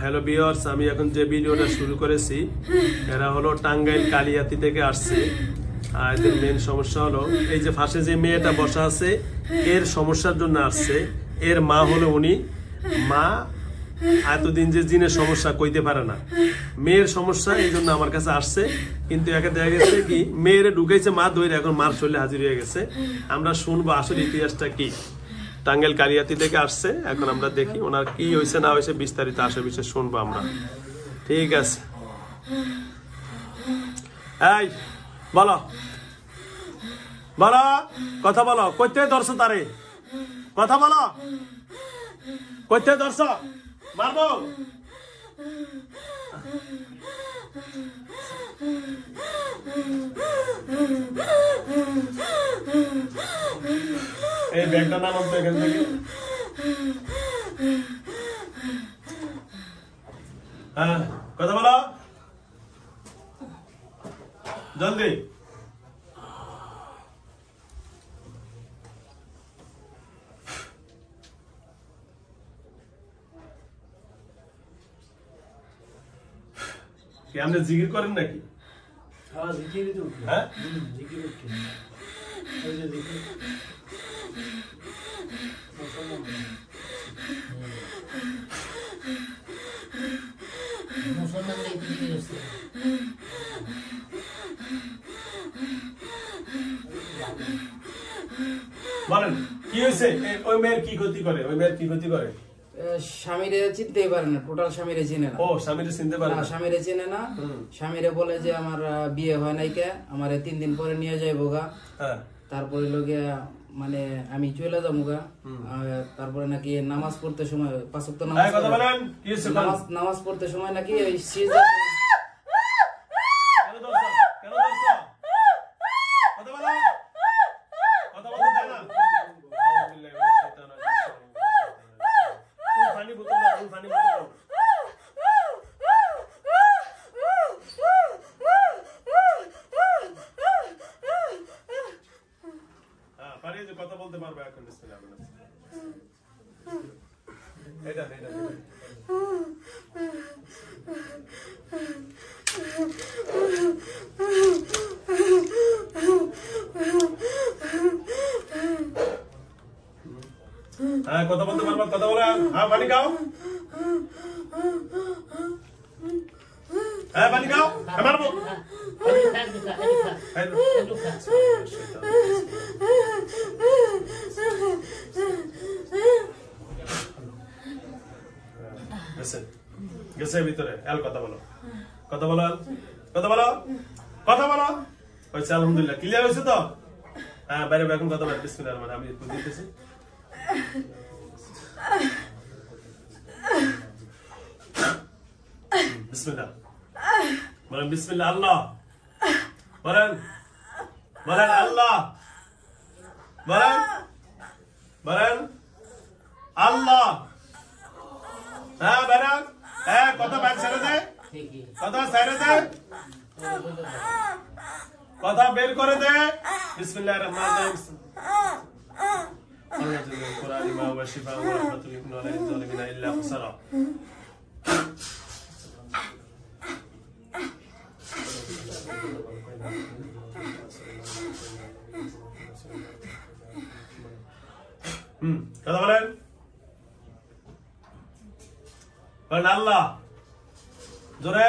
Hello viewers, আমি এখন যে ভিডিওটা শুরু করেছি এরা হলো টাঙ্গাইল কালিয়াতি থেকে আসছে। এদের মেন সমস্যা হলো এই যে পাশে যে মেয়েটা বসা আছে এর সমস্যার জন্য আসছে। এর মা হলো উনি, মা এতদিন যে জিনের সমস্যা কইতে পারে না, মেয়ের সমস্যা, এই জন্য আমার কাছে আসছে। কিন্তু একে দেখা গেছে কি মেয়ের ঢুকাইছে মা ধরে, এখন মার শরীরে হাজির হয়ে গেছে। আমরা শুনবো আসলে ইতিহাসটা কি। টাঙ্গাইল কালিয়াতি থেকে আসছে, এখন আমরা দেখি ওনার কি হয়েছে না হয়েছে, বিস্তারিত আসে বিষয়ে শুনবো আমরা। ঠিক আছে, এই বলো বলো, কথা বলো, কইতে ধরছো তারে, কথা বলো, কইতে ধরছো, মারবো। এই ব্যাগটা নাম তো এখান থেকে। হ্যাঁ, কথা বলো জলদি। কি আপনি জিকির করেন নাকি? হ্যাঁ জিকিরই তো। হ্যাঁ জিকির কি? ওই যে জিকির মুসলমানদের জিকির আছে। বলেন কি হয়েছে? ওই মেয়ের কি ক্ষতি করে? ওই মেয়ের কি ক্ষতি করে? স্বামীরে চিনতেই পারে না, টোটাল স্বামীরে চিনে না। ও স্বামীরে চিনতে পারে না? স্বামীরে চিনে না। স্বামীরে বলে যে আমার বিয়ে হয় নাই কে, আমারে 3 দিন পরে নিয়ে যাইবো গা। তারপরে লোকে মানে আমি চলে যাবো গা। তারপরে নাকি নামাজ পড়তে সময় 5 ওয়াক্ত নামাজ পড়তে সময় নাকি ওই সিজদা কথা বলতে পারবে এখন। এটা হ্যাঁ, কথা বলতে পারবা, কথা বলে। হ্যাঁ পানি খাও, হ্যাঁ পানি খাও, মারবো। গেছে ভিতরে। এল কথা বলো, কথা বলো, কথা বলো, কথা বলো। হয়েছে আলহামদুলিল্লাহ, ক্লিয়ার হয়েছে তো? হ্যাঁ বাইরে এখন কথা বলো। বিসমিল্লাহ, মানে আমি দিতেছি। বিসমিল্লাহ বলেন, বিসমিল্লাহ আল্লাহ বলেন, বলেন আল্লাহ বলেন, বলেন আল্লাহ। হ্যাঁ বেরান, হ্যাঁ কথা বের ছেড়ে দে, কথা ছেড়ে দে, কথা বের করে দে। বিসমিল্লাহির রহমানির রহিম। আল্লাহ তাআলা কুরআনি মা ওয়া শিফা ওয়া রাহমাতুল লিল জালিমিন ইল্লা খুসারা। কথা বলেন, বলেন আল্লাহ জোরে,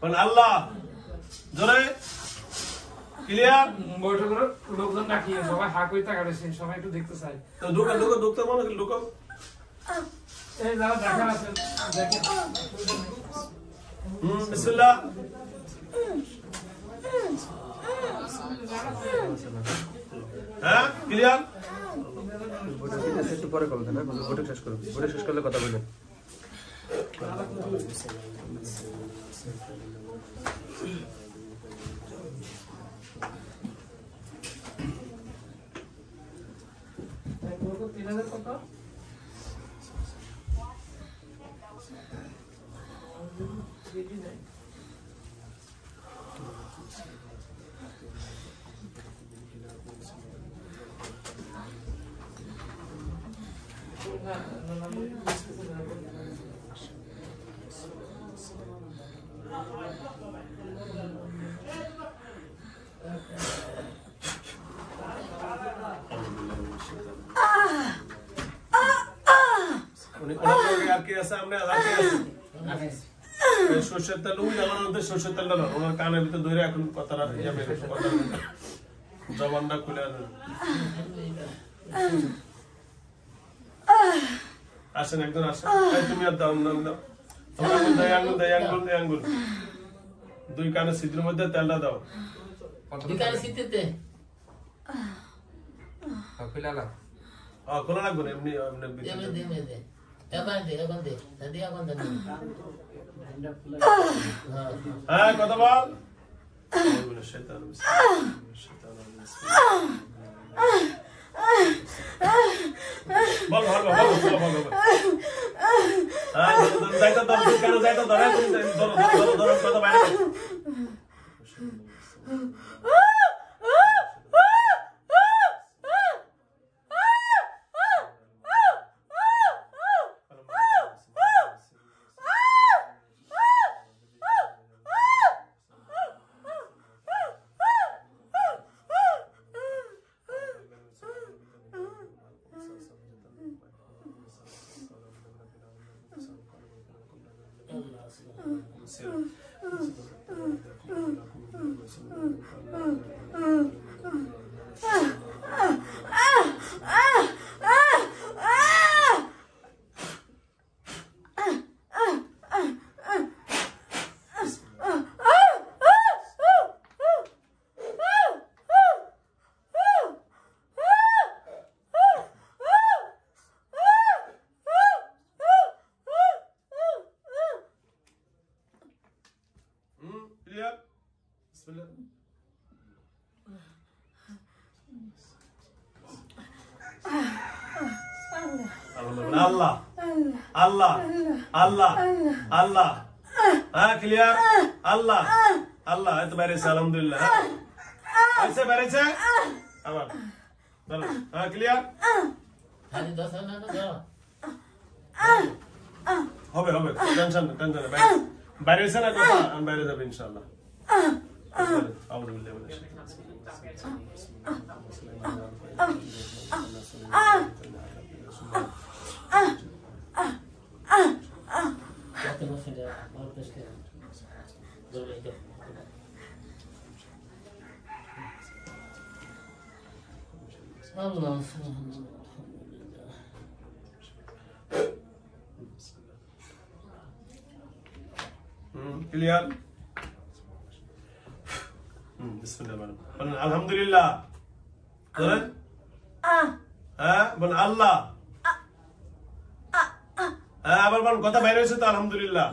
বলেন আল্লাহ জোরে। ক্লিয়ার? বৈঠকের লোকজন ডাকিয়ে সবাই হা করে তাকাচ্ছে, সবাই একটু দেখতে চাই। তো ঢুকতে মনে করি ঢুকো। এই যারা দেখার আছেন দেখেন। বিসমিল্লাহ। হ্যাঁ ক্লিয়ার? একটু পরে কল দেন, বৈঠক শেষ করুন, বৈঠক শেষ করলে কথা বলবেন। আর কি আছে আমরা আর কি আছে সরষের তেল ওই আমার মধ্যে সরষের তেল না ওনার কানের ভিতরে ধরে এখন কথাটা যাবে কথা জবানটা খুলে আসেন একজন আসেন তুমি আর দাও না দাও তোমার আঙ্গুল দুই কানে ছিদ্রের মধ্যে তেলটা দাও খোলা লাগবে না এমনি হ্যাঁ কথা বল বল কথা বাইরে আল্লাহ আল্লাহ আল্লাহ আল্লাহ হ্যাঁ ক্লিয়ার আল্লাহ আল্লাহ এই তো বেরিয়েছে আলহামদুলিল্লাহ আচ্ছা বেরিয়েছে আবার বলো হ্যাঁ ক্লিয়ার হবে টেনশন বাইরেছে না কথা আমি বাইরে যাবো ইনশাআল্লাহ ক্লিয়ার বিসমিল্লাহ আলহামদুলিল্লাহ বলেন হ্যাঁ বলেন আল্লাহ হ্যাঁ আবার বলেন কথা বাইরে হয়েছে তো আলহামদুলিল্লাহ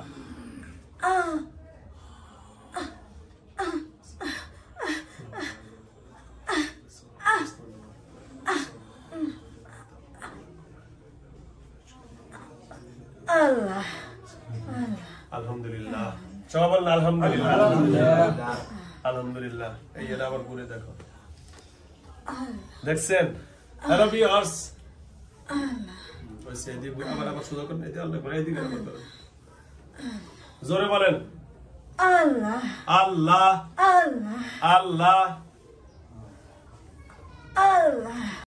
আল্লাহ আলহামদুলিল্লাহ সবাই বলেন আলহামদুলিল্লাহ আলহামদুলিল্লাহ এই এটা আবার ঘুরে দেখো দেখছেন হ্যালো ভিউয়ার্স ওইসে এদিকে আবার সুযোগ করেন এদিকে আল্লাহ করে এদিকে আবার করেন জোরে বলেন আল্লাহ আল্লাহ আল্লাহ আল্লাহ আল্লাহ